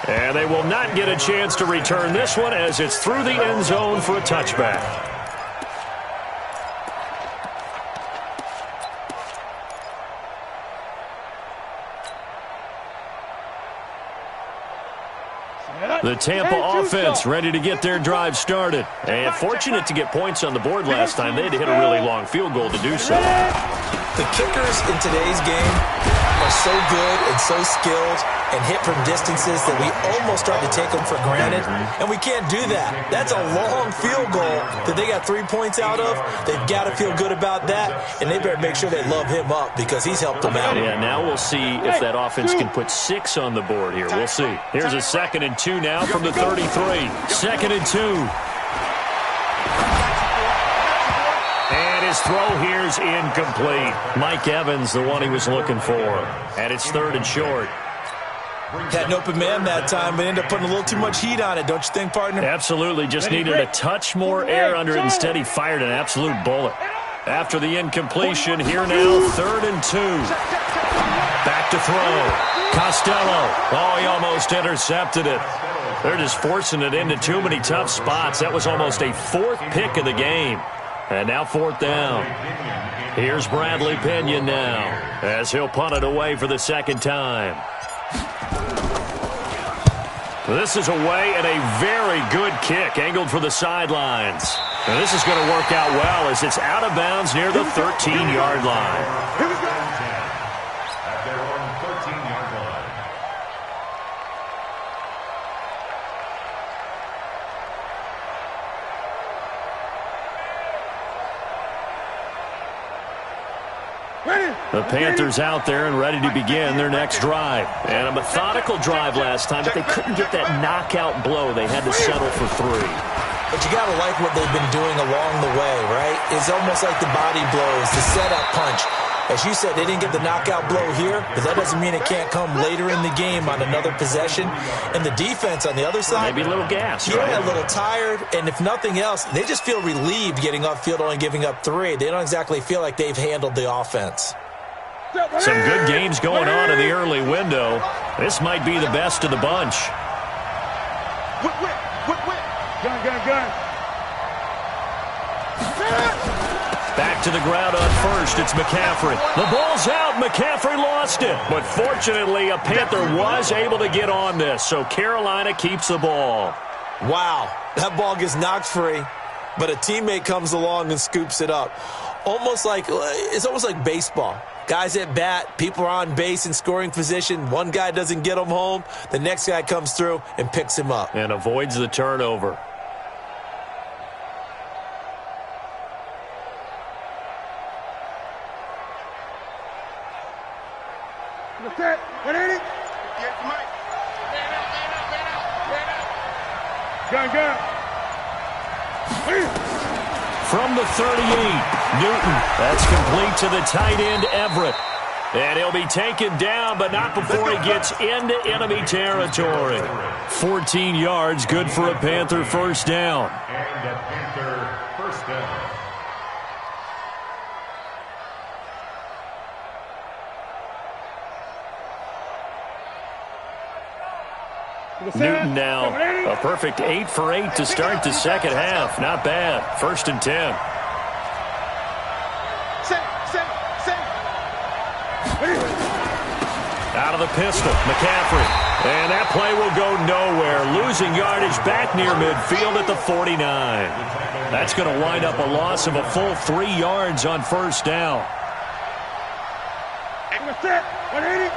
And they will not get a chance to return this one as it's through the end zone for a touchback. The Tampa offense ready to get their drive started. And fortunate to get points on the board last time. They had to hit a really long field goal to do so. The kickers in today's game are so good and so skilled and hit from distances that we almost start to take them for granted. And we can't do that. That's a long field goal that they got 3 points out of. They've got to feel good about that, and they better make sure they love him up because he's helped them out. Yeah, now we'll see if that offense can put 6 on the board here. We'll see. Here's a 2nd and 2 now from the 33. 2nd and 2. His throw here's incomplete. Mike Evans, the one he was looking for. And it's 3rd and short. Had an open man that time, but ended up putting a little too much heat on it, don't you think, partner? Absolutely. Just needed a touch more air under it. Instead, he fired an absolute bullet. After the incompletion, here now, 3rd and 2. Back to throw. Costello. Oh, he almost intercepted it. They're just forcing it into too many tough spots. That was almost a 4th pick of the game. And now 4th down. Here's Bradley Pinion now as he'll punt it away for the 2nd time. This is away and a very good kick angled for the sidelines. Now this is going to work out well as it's out of bounds near the 13-yard line. Here we go. At their own 13-yard line. The Panthers out there and ready to begin their next drive. And a methodical drive last time, but they couldn't get that knockout blow. They had to settle for 3. But you got to like what they've been doing along the way, right? It's almost like the body blows, the setup punch. As you said, they didn't get the knockout blow here, but that doesn't mean it can't come later in the game on another possession. And the defense on the other side, maybe a little gas, yeah, right? A little tired. And if nothing else, they just feel relieved getting off field, only giving up 3. They don't exactly feel like they've handled the offense. Some good games going on in the early window. This might be the best of the bunch. Gun. Back to the ground on first. It's McCaffrey. The ball's out. McCaffrey lost it. But fortunately, a Panther was able to get on this. So Carolina keeps the ball. Wow. That ball gets knocked free, but a teammate comes along and scoops it up. It's almost like baseball. Guys at bat, people are on base in scoring position. One guy doesn't get him home. The next guy comes through and picks him up. And avoids the turnover. Set. 180. Gun. From the 38, Newton. That's complete to the tight end, Everett. And he'll be taken down, but not before he gets into enemy territory. 14 yards, good for a Panther first down. And a Panther first down. Newton now a perfect 8 for 8 to start the second half. Not bad. 1st and 10. Out of the pistol, McCaffrey. And that play will go nowhere. Losing yardage back near midfield at the 49. That's going to wind up a loss of a full 3 yards on first down. 180.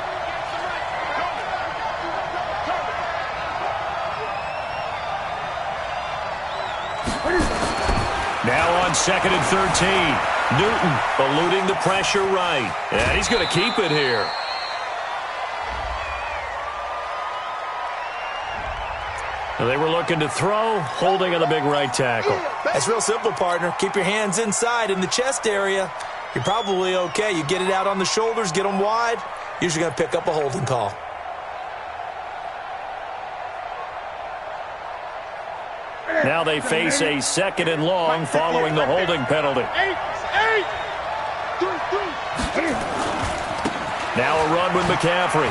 Now on 2nd and 13. Newton eluding the pressure right. And he's going to keep it here. They were looking to throw, holding on the big right tackle. That's real simple, partner. Keep your hands inside in the chest area. You're probably okay. You get it out on the shoulders, get them wide. Usually going to pick up a holding call. Now they face a 2nd and long following the holding penalty. Now a run with McCaffrey.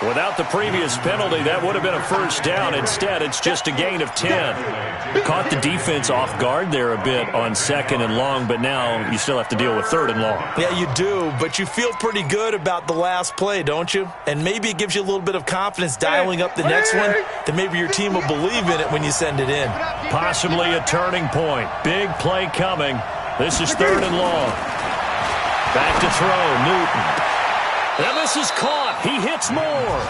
Without the previous penalty, that would have been a first down. Instead, it's just a gain of 10. Caught the defense off guard there a bit on 2nd and long, but now you still have to deal with 3rd and long. Yeah, you do, but you feel pretty good about the last play, don't you? And maybe it gives you a little bit of confidence dialing up the next one, that maybe your team will believe in it when you send it in. Possibly a turning point. Big play coming. This is 3rd and long. Back to throw, Newton. And this is caught. He hits more.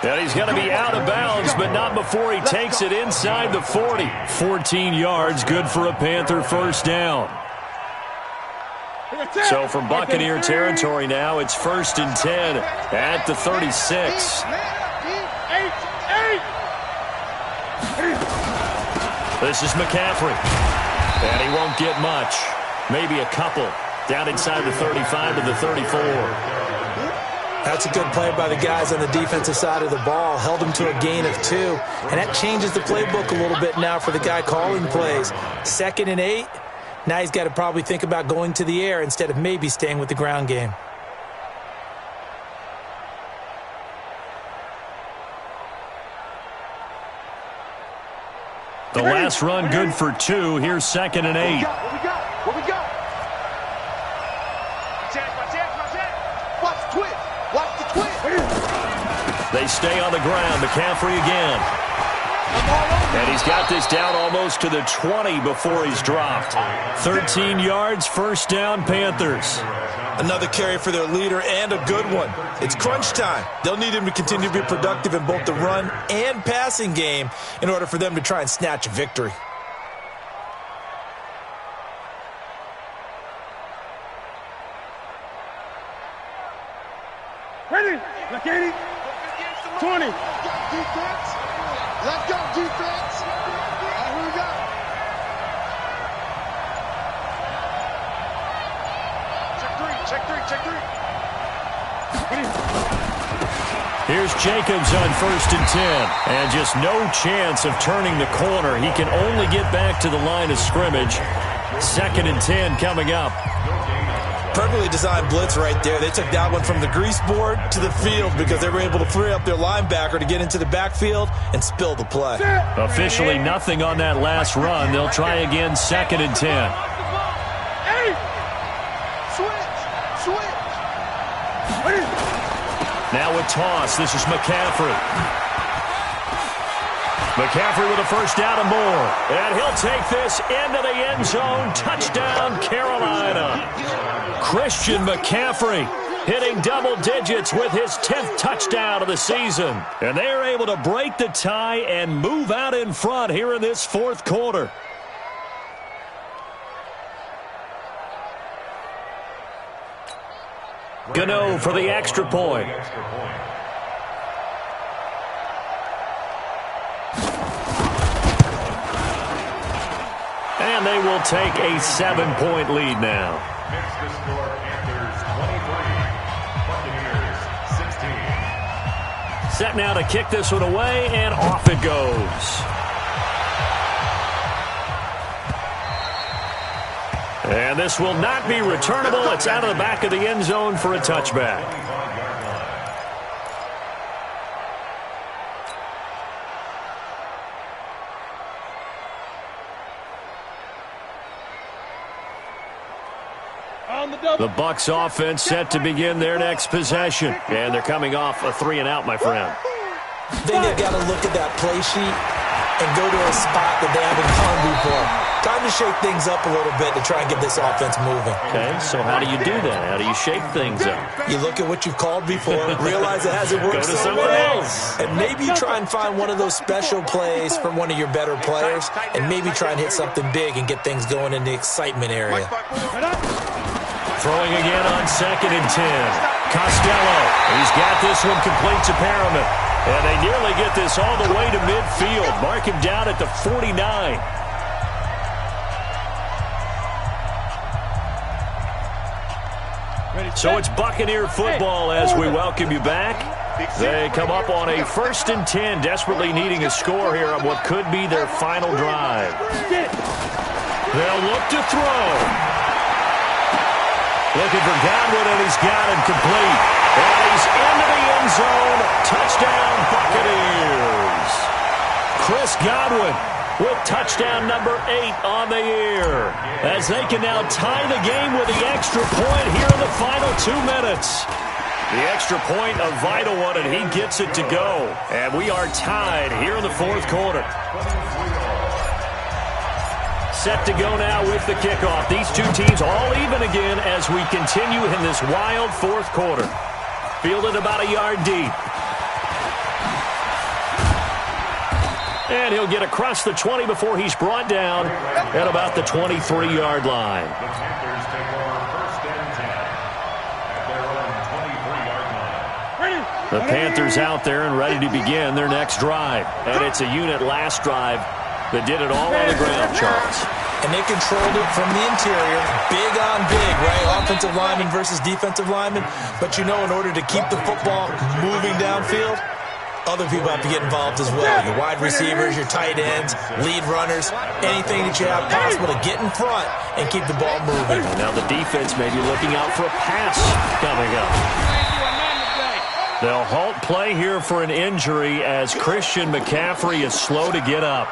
And he's going to be out of bounds, but not before he takes it inside the 40. 14 yards, good for a Panther first down. So from Buccaneer territory now, it's 1st and 10 at the 36. This is McCaffrey. And he won't get much. Maybe a couple. Down inside the 35 to the 34. That's a good play by the guys on the defensive side of the ball. Held him to a gain of 2. And that changes the playbook a little bit now for the guy calling plays. 2nd and 8. Now he's got to probably think about going to the air instead of maybe staying with the ground game. The last run good for 2. Here's 2nd and 8. What we got? Watch the twist. Watch the twist. They stay on the ground. McCaffrey again. And he's got this down almost to the 20 before he's dropped. 13 yards, first down, Panthers. Another carry for their leader and a good one. It's crunch time. They'll need him to continue to be productive in both the run and passing game in order for them to try and snatch a victory. Ready? Look at it. 20. Defense. Let's go, defense. Here we go. Check three. Here's Jacobs on 1st and 10. And just no chance of turning the corner. He can only get back to the line of scrimmage. 2nd and 10 coming up. Perfectly designed blitz right there. They took that one from the grease board to the field because they were able to free up their linebacker to get into the backfield and spill the play. Officially nothing on that last run. They'll try again 2nd and 10. Switch. Now a toss. This is McCaffrey. McCaffrey with a first down and more. And he'll take this into the end zone. Touchdown, Carolina. Christian McCaffrey hitting double digits with his 10th touchdown of the season. And they're able to break the tie and move out in front here in this 4th quarter. Gano for the extra point. And they will take a 7-point lead now. Makes the score Panthers 23, Buccaneers 16. Set now to kick this one away, and off it goes. And this will not be returnable. It's out of the back of the end zone for a touchback. The Bucs offense set to begin their next possession. And they're coming off a 3-and-out, my friend. I think they've got to look at that play sheet and go to a spot that they haven't gone before. Time to shake things up a little bit to try and get this offense moving. Okay, so how do you do that? How do you shake things up? You look at what you've called before, realize it hasn't worked Go to so someone well, else. and maybe you try and find one of those special plays from one of your better players, and maybe try and hit something big and get things going in the excitement area. Throwing again on 2nd and 10. Costello, he's got this one complete to Perriman. And they nearly get this all the way to midfield. Mark him down at the 49. So it's Buccaneer football as we welcome you back. They come up on a 1st and 10, desperately needing a score here on what could be their final drive. They'll look to throw. Looking for Godwin, and he's got him complete. And he's into the end zone. Touchdown, Buccaneers. Chris Godwin with touchdown number 8 on the year, as they can now tie the game with the extra point here in the final 2 minutes. The extra point, a vital one, and he gets it to go. And we are tied here in the 4th quarter. Set to go now with the kickoff. These two teams all even again as we continue in this wild 4th quarter. Fielded about a yard deep. And he'll get across the 20 before he's brought down at about the 23-yard line. The Panthers take over 1st and 10 at their own 23-yard line. The Panthers out there and ready to begin their next drive. And it's a unit last drive that did it all on the ground, Charles. And they controlled it from the interior, big on big, right? Offensive lineman versus defensive lineman. But you know, in order to keep the football moving downfield, other people have to get involved as well. Your wide receivers, your tight ends, lead runners, anything that you have possible to get in front and keep the ball moving. Now the defense may be looking out for a pass coming up. They'll halt play here for an injury as Christian McCaffrey is slow to get up.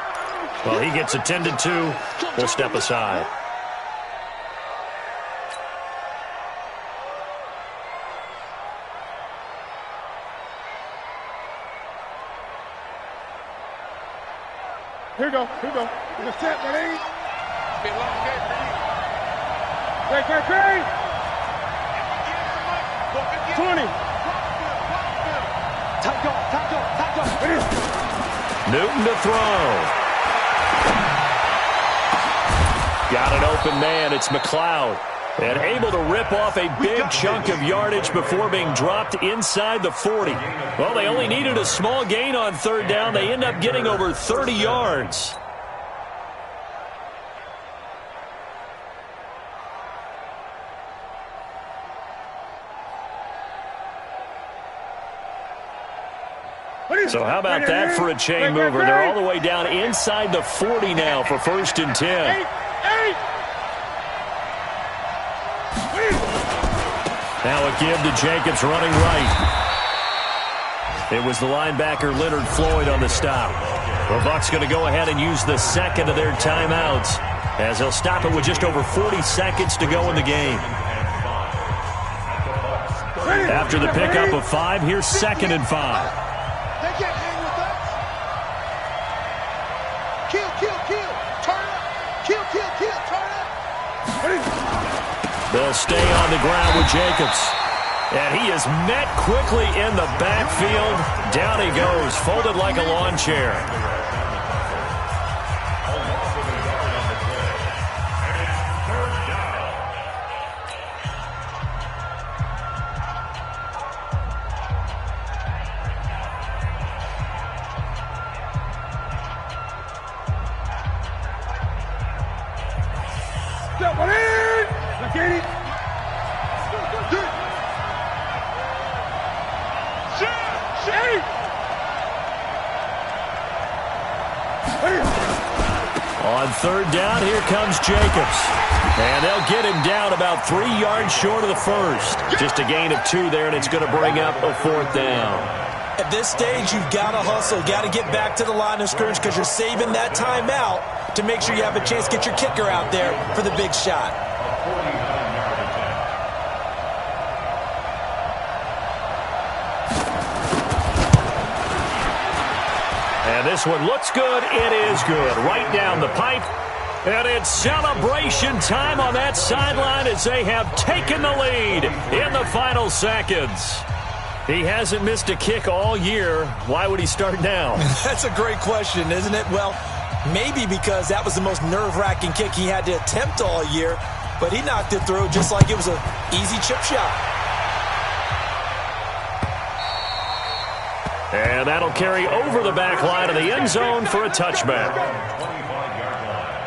Well, he gets attended to. We'll step aside. Here we go. Here we go. It's a set, buddy. It's been a long game for you. Great. 20. Tight go. Newton to throw. Got an open man. It's McLeod. And able to rip off a big chunk of yardage before being dropped inside the 40. Well, they only needed a small gain on 3rd down. They end up getting over 30 yards. So how about that for a chain mover? They're all the way down inside the 40 now for 1st and 10. Now a give to Jacobs running right. It was the linebacker Leonard Floyd on the stop. The Bucs going to go ahead and use the 2nd of their timeouts as they'll stop it with just over 40 seconds to go in the game. After the pickup of 5, here's 2nd and 5. They can't hang with us. Kill. Turn up. Kill. Turn up. They'll stay on the ground with Jacobs. And he is met quickly in the backfield. Down he goes, folded like a lawn chair. On 3rd down, here comes Jacobs. And they'll get him down about 3 yards short of the 1st. Just a gain of 2 there, and it's going to bring up a 4th down. At this stage, you've got to hustle. Got to get back to the line of scrimmage because you're saving that timeout to make sure you have a chance to get your kicker out there for the big shot. And this one looks good. It is good. Right down the pipe. And it's celebration time on that sideline as they have taken the lead in the final seconds. He hasn't missed a kick all year. Why would he start now? That's a great question, isn't it? Well, maybe because that was the most nerve-wracking kick he had to attempt all year, but he knocked it through just like it was an easy chip shot. And that'll carry over the back line of the end zone for a touchback. 25-yard line.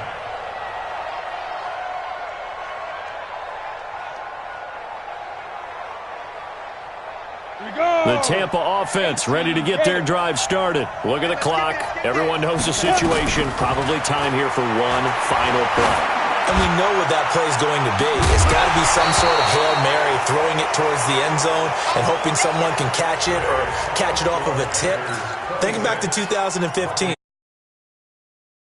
The Tampa offense ready to get their drive started. Look at the clock. Everyone knows the situation. Probably time here for one final play. And we know what that play is going to be. It's got to be some sort of Hail Mary, throwing it towards the end zone and hoping someone can catch it or catch it off of a tip. Think back to 2015.